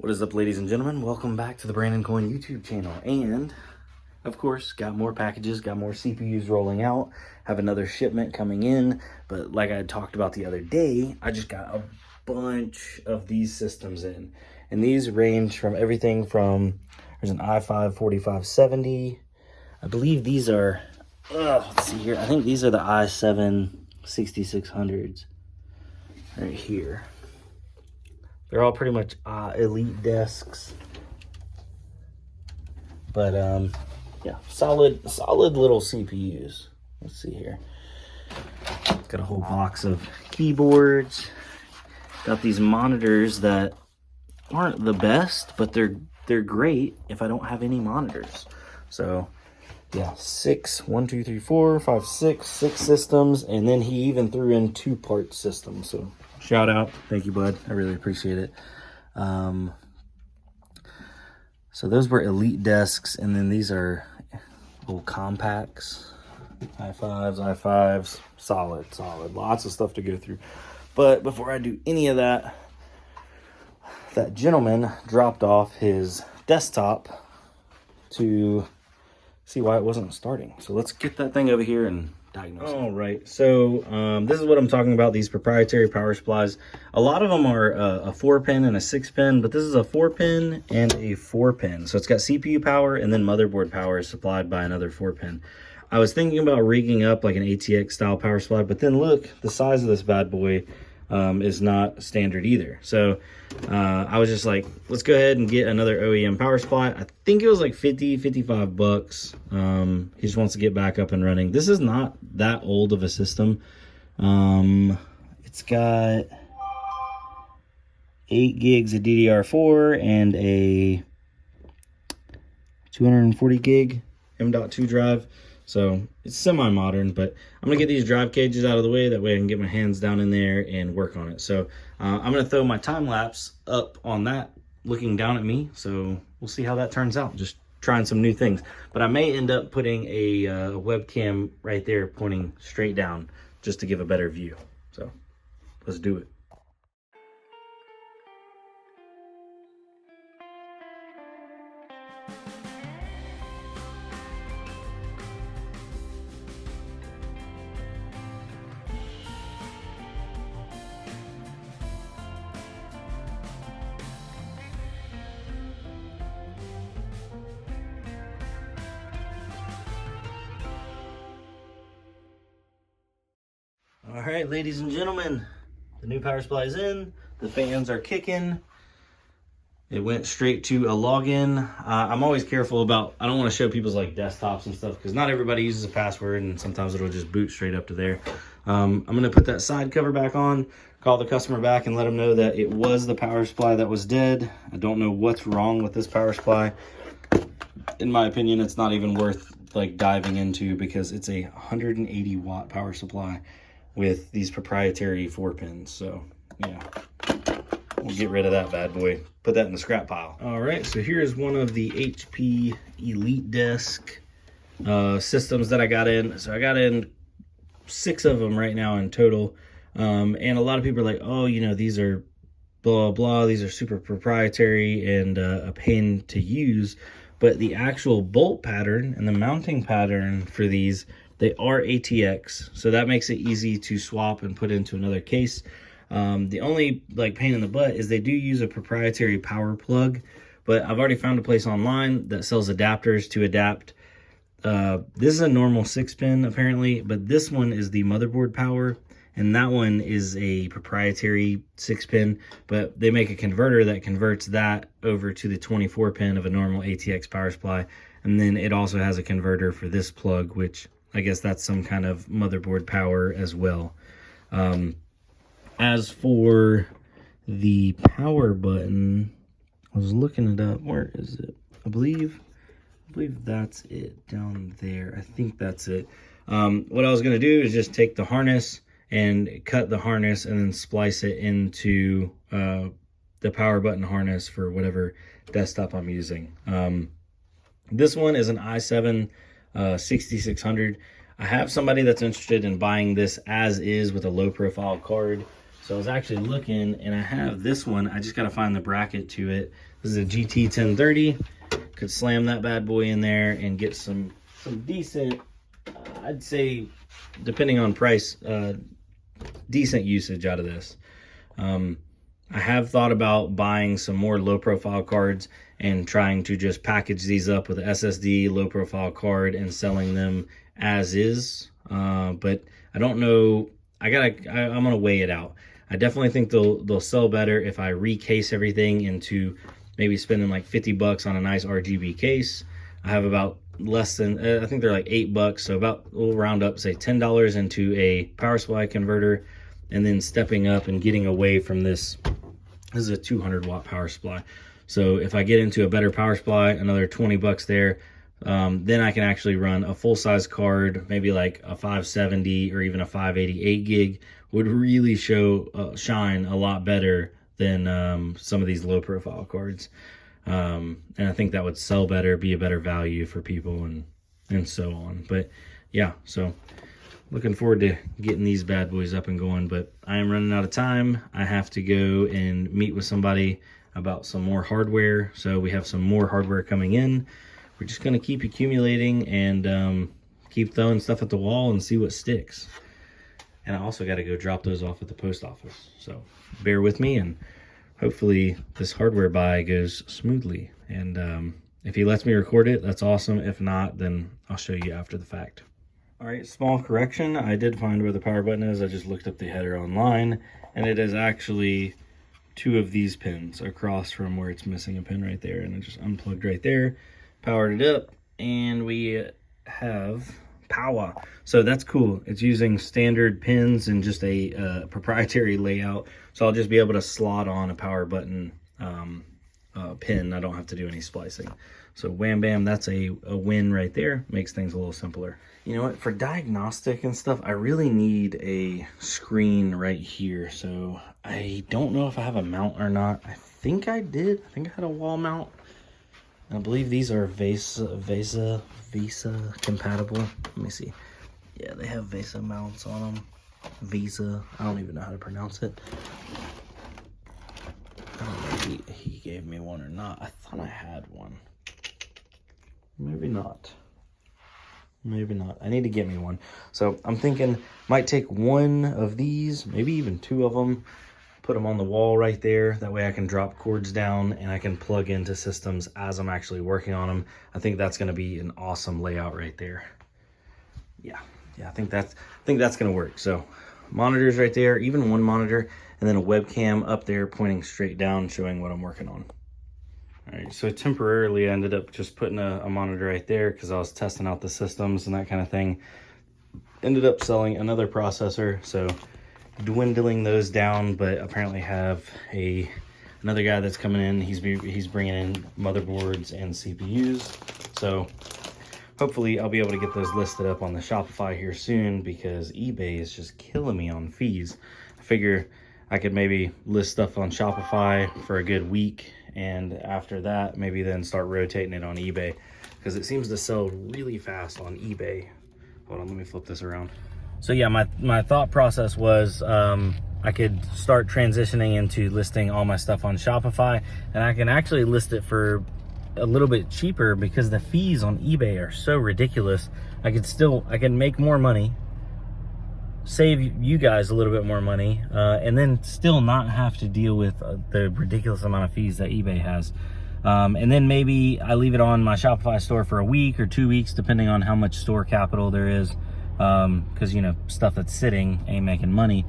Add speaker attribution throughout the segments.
Speaker 1: What is up, ladies and gentlemen? Welcome back to the Brandon Coin YouTube channel. And, of course, got more packages, got more CPUs rolling out, have another shipment coming in. But like I had talked about the other day, I just got a bunch of these systems in. And these range from everything from, there's an i5 4570. I believe these are, let's see here. I think these are the i7 6600s right here. They're all pretty much elite desks, but yeah, solid little CPUs. Let's see here. Got a whole box of keyboards. Got these monitors that aren't the best, but they're great if I don't have any monitors. So yeah, six systems, and then he even threw in 2-part systems. So shout out, thank you, bud. I really appreciate it. So those were elite desks, and then these are little compacts, i5s, solid, lots of stuff to go through. But before I do any of that, that gentleman dropped off his desktop to see why it wasn't starting. So let's get that thing over here and diagnose it. All right, so this is what I'm talking about, these proprietary power supplies. A lot of them are a 4-pin and a 6-pin, but this is a 4-pin and a 4-pin. So it's got CPU power, and then motherboard power is supplied by another 4-pin. I was thinking about rigging up like an ATX style power supply, but then look, the size of this bad boy is not standard either. So I was just like, let's go ahead and get another OEM power supply. I think it was like 55 bucks. He just wants to get back up and running. This is not that old of a system. It's got 8 gigs of DDR4 and a 240 gig M.2 drive. So it's semi-modern, but I'm gonna get these drive cages out of the way. That way I can get my hands down in there and work on it. So I'm gonna throw my time lapse up on that, looking down at me. So we'll see how that turns out. Just trying some new things. But I may end up putting a webcam right there pointing straight down just to give a better view. So let's do it. All right, ladies and gentlemen, the new power supply is in. The fans are kicking. It went straight to a login. I'm always careful about, I don't want to show people's like desktops and stuff because not everybody uses a password, and sometimes it'll just boot straight up to there. I'm going to put that side cover back on, call the customer back and let them know that it was the power supply that was dead. I don't know what's wrong with this power supply. In my opinion, it's not even worth like diving into because it's a 180 watt power supply with these proprietary 4-pins. So yeah, we'll get rid of that bad boy, put that in the scrap pile. All right, so here's one of the HP Elite Desk systems that I got in. So I got in 6 of them right now in total. And a lot of people are like, oh, you know, these are blah, blah, these are super proprietary and a pain to use. But the actual bolt pattern and the mounting pattern for these, they are ATX, so that makes it easy to swap and put into another case. The only like pain in the butt is they do use a proprietary power plug, but I've already found a place online that sells adapters to adapt. This is a normal 6-pin apparently, but this one is the motherboard power, and that one is a proprietary 6-pin, but they make a converter that converts that over to the 24-pin of a normal ATX power supply, and then it also has a converter for this plug, which I guess that's some kind of motherboard power as well. As for the power button, I was looking it up. Where is it? I believe that's it down there. I think that's it. What I was going to do is just take the harness and cut the harness and then splice it into the power button harness for whatever desktop I'm using. This one is an i7 6600. I have somebody that's interested in buying this as is with a low profile card. So I was actually looking, and I have this one. I just got to find the bracket to it. This is a GT 1030. Could slam that bad boy in there and get some decent, I'd say, depending on price, decent usage out of this. I have thought about buying some more low profile cards and trying to just package these up with an SSD low profile card and selling them as is. But I don't know. I'm gonna weigh it out. I definitely think they'll sell better if I recase everything into maybe spending like 50 bucks on a nice RGB case. I have about less than, I think they're like $8. So we'll round up, say $10 into a power supply converter, and then stepping up and getting away from this. This is a 200 watt power supply. So if I get into a better power supply, another 20 bucks there, then I can actually run a full size card, maybe like a 570 or even a 588 gig would really shine a lot better than some of these low profile cards. And I think that would sell better, be a better value for people, and so on. But yeah, so looking forward to getting these bad boys up and going, but I am running out of time. I have to go and meet with somebody about some more hardware. So we have some more hardware coming in. We're just going to keep accumulating and keep throwing stuff at the wall and see what sticks. And I also got to go drop those off at the post office. So bear with me, and hopefully this hardware buy goes smoothly. And if he lets me record it, that's awesome. If not, then I'll show you after the fact. All right, small correction. I did find where the power button is. I just looked up the header online, and it is actually 2 of these pins across from where it's missing a pin right there. And I just unplugged right there, powered it up, and we have power. So that's cool. It's using standard pins and just a proprietary layout. So I'll just be able to slot on a power button pin. I don't have to do any splicing. So wham bam, that's a win right there. Makes things a little simpler. You know what, for diagnostic and stuff, I really need a screen right here. So I don't know if I have a mount or not. I think I did. I think I had a wall mount. I believe these are VESA compatible. Let me see. Yeah, they have VESA mounts on them. VESA. I don't even know how to pronounce it. I don't know if he gave me one or not. I thought I had one. Maybe not. Maybe not. I need to get me one. So I'm thinking might take one of these, maybe even 2 of them, put them on the wall right there. That way I can drop cords down and I can plug into systems as I'm actually working on them. I think that's going to be an awesome layout right there. Yeah, I think that's going to work. So monitors right there, even one monitor, and then a webcam up there pointing straight down, showing what I'm working on. All right, so temporarily I ended up just putting a monitor right there because I was testing out the systems and that kind of thing. Ended up selling another processor, so dwindling those down, but apparently have another guy that's coming in. He's bringing in motherboards and CPUs. So hopefully I'll be able to get those listed up on the Shopify here soon, because eBay is just killing me on fees. I figure I could maybe list stuff on Shopify for a good week, and after that, maybe then start rotating it on eBay, because it seems to sell really fast on eBay. Hold on, let me flip this around. So yeah, my thought process was I could start transitioning into listing all my stuff on Shopify, and I can actually list it for a little bit cheaper because the fees on eBay are so ridiculous. I can make more money, save you guys a little bit more money, and then still not have to deal with the ridiculous amount of fees that eBay has. And then maybe I leave it on my Shopify store for a week or 2 weeks, depending on how much store capital there is, because you know, stuff that's sitting ain't making money.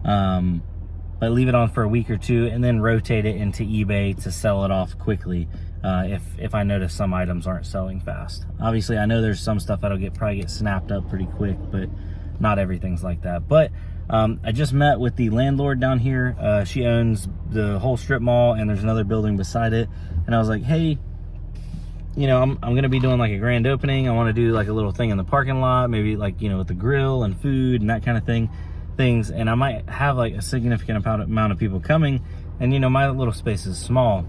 Speaker 1: But leave it on for a week or 2 and then rotate it into eBay to sell it off quickly if I notice some items aren't selling fast. Obviously, I know there's some stuff that'll probably get snapped up pretty quick, but not everything's like that. But I just met with the landlord down here. She owns the whole strip mall, and there's another building beside it. And I was like, hey, you know, I'm going to be doing like a grand opening. I want to do like a little thing in the parking lot, maybe like, you know, with the grill and food and that kind of things. And I might have like a significant amount of people coming. And, you know, my little space is small,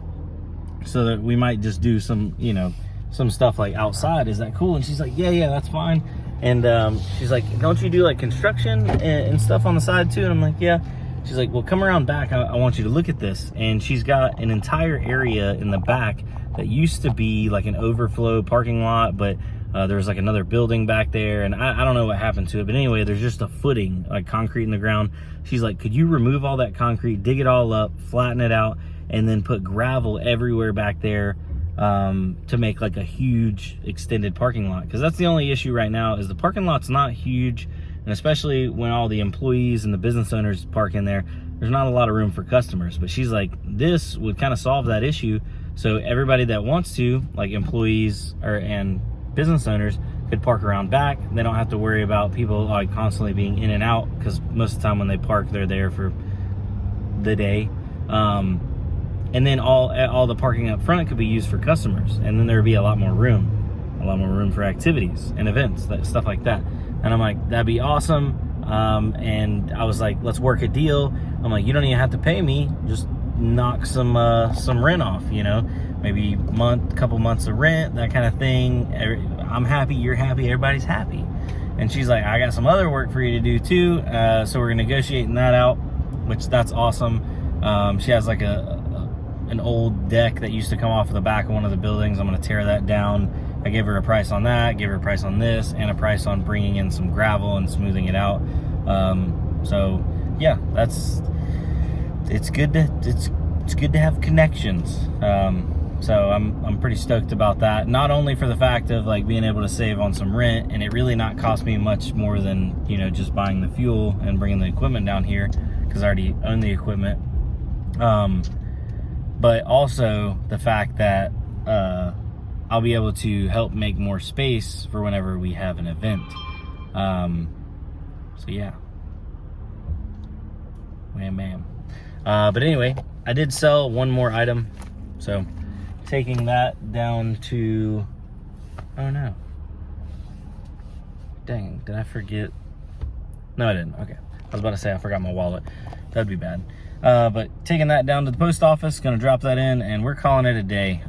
Speaker 1: so that we might just do some, you know, some stuff like outside. Is that cool? And she's like, yeah, that's fine. And she's like, don't you do like construction and stuff on the side too? And I'm like, yeah. She's like, well, come around back. I want you to look at this. And she's got an entire area in the back that used to be like an overflow parking lot, but there's like another building back there, and I don't know what happened to it, but anyway, there's just a footing, like concrete in the ground. She's like, could you remove all that concrete, dig it all up, flatten it out, and then put gravel everywhere back there to make like a huge extended parking lot? Because that's the only issue right now, is the parking lot's not huge, and especially when all the employees and the business owners park in there, there's not a lot of room for customers. But she's like, this would kind of solve that issue, so everybody that wants to, like employees and business owners, could park around back. They don't have to worry about people like constantly being in and out, because most of the time when they park, they're there for the day. And then all the parking up front could be used for customers, and then there would be a lot more room for activities and events, stuff like that. And I'm like, that'd be awesome. And I was like, let's work a deal. I'm like, you don't even have to pay me, just knock some rent off, you know, maybe couple months of rent, that kind of thing. I'm happy, you're happy, everybody's happy. And she's like, I got some other work for you to do too, so we're negotiating that out, which that's awesome. She has like an old deck that used to come off of the back of one of the buildings. I'm going to tear that down. I gave her a price on that, gave her a price on this, and a price on bringing in some gravel and smoothing it out. So yeah, it's good to have connections. So I'm pretty stoked about that. Not only for the fact of like being able to save on some rent, and it really not cost me much more than, you know, just buying the fuel and bringing the equipment down here, because I already own the equipment. But also the fact that I'll be able to help make more space for whenever we have an event. So yeah, wham. But anyway, I did sell one more item, so taking that down to, oh no, dang, did I forget? No, I didn't. Okay, I was about to say I forgot my wallet. That'd be bad. But taking that down to the post office, gonna drop that in, and we're calling it a day.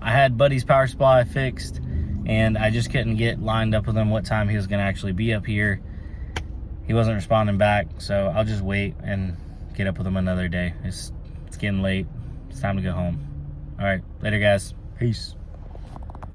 Speaker 1: I had Buddy's power supply fixed, and I just couldn't get lined up with him what time he was gonna actually be up here. He wasn't responding back, so I'll just wait and get up with him another day. It's getting late. It's time to go home. All right, later guys. Peace.